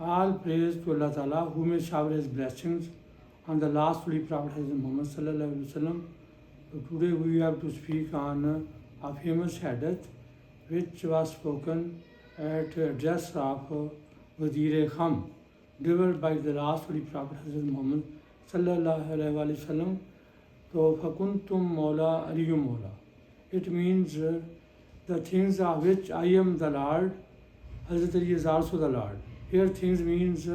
All praise to Allah Ta'ala, who may shower His blessings on the last Holy Prophet Muhammad Sallallahu Alaihi Wasallam. So today we have to speak on a famous hadith which was spoken at address of Ghadeer-e-khum, delivered by the last Holy Prophet Muhammad Sallallahu Alaihi Wasallam. So فکنتم مولا مولا. It means the things of which I am the Lord, Hazrat Ali is also the Lord. Here things means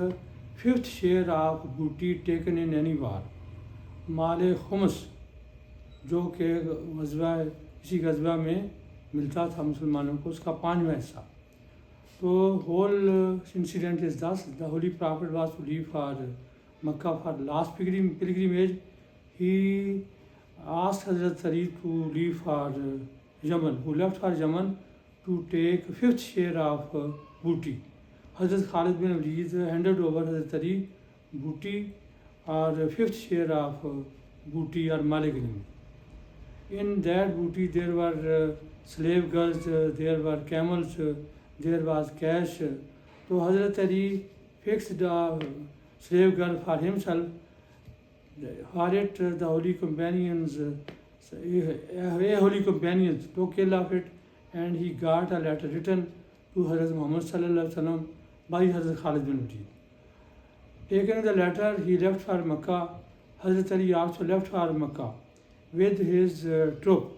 fifth share of booty taken in any war. माले खुमस जो कि गज़वा इसी गज़वा में मिलता था मुसलमानों को, उसका 5वां हिस्सा. So whole incident is thus: the Holy Prophet was to leave for Makkah for last pilgrimage. He asked Hazrat Ali to leave for Yaman, who left for Yaman to take fifth share of booty. Hazrat Khalid bin Walid handed over Hazrat Ali booty or fifth share of booty or malignum. In that booty there were slave girls, there were camels, there was cash. So Hazrat Ali fixed a slave girl for himself. For it, the holy companions, took care of it, and he got a letter written to Hazrat Muhammad Sallallahu Alaihi Wasallam by Hazrat Khalid bin Walid. Taking the letter, he left for Makkah. Hazrat Ali also left for Makkah with his troop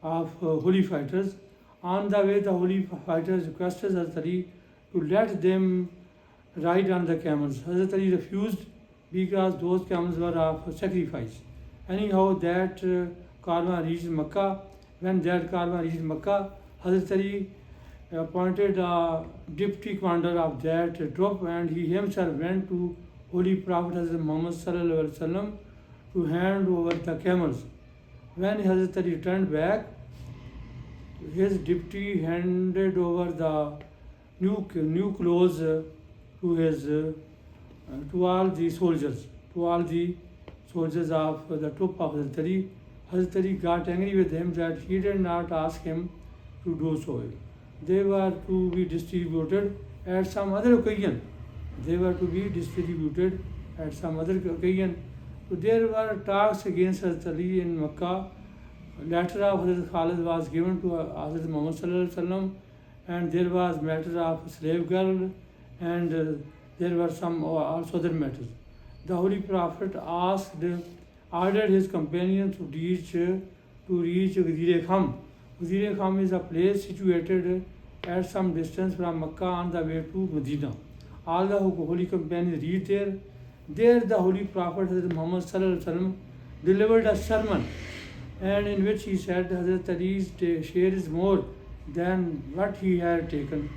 of holy fighters. On the way, the holy fighters requested Hazrat Ali to let them ride on the camels. Hazrat Ali refused because those camels were of sacrifice. Anyhow, that caravan reached Makkah. When that caravan reached Makkah, Hazrat Ali appointed a deputy commander of that troop, and he himself went to Holy Prophet Hazrat Muhammad Sallallahu Alaihi Wasallam to hand over the camels. When Hazrat Ali returned back, his deputy handed over the new clothes to all the soldiers of the troop of Hazrat Ali. Hazrat Ali got angry with him that he did not ask him to do so. They were to be distributed at some other occasion. So there were talks against Hazrat Ali in Makkah. Letter of Hazrat Khalid was given to Hazrat Muhammad Sallallahu Alaihi Wasallam, and there was matter of slave girl, and there were some also other matters. The Holy Prophet ordered his companions to reach Ghadeer-e-khum. Ghadeer-e-khum is a place situated at some distance from Makkah on the way to Medina. All the holy companions reached there. There the Holy Prophet Muhammad Sallallahu Alaihi Wasallam delivered a sermon, and in which he said Hazrat Ali's share is more than what he had taken.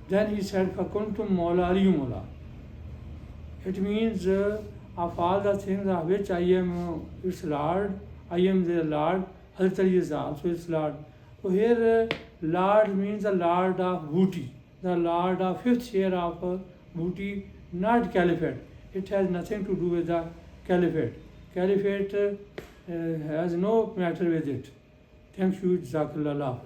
Then he said, فکنتم مولا مولا. It means of all the things of which I am its Lord, I am their Lord. Hazrat Ali is also its Lord. So here Lord means the Lord of booty, the Lord of fifth share of booty, not caliphate. It has nothing to do with the caliphate. Caliphate has no matter with it. Thank you, Jazakallah.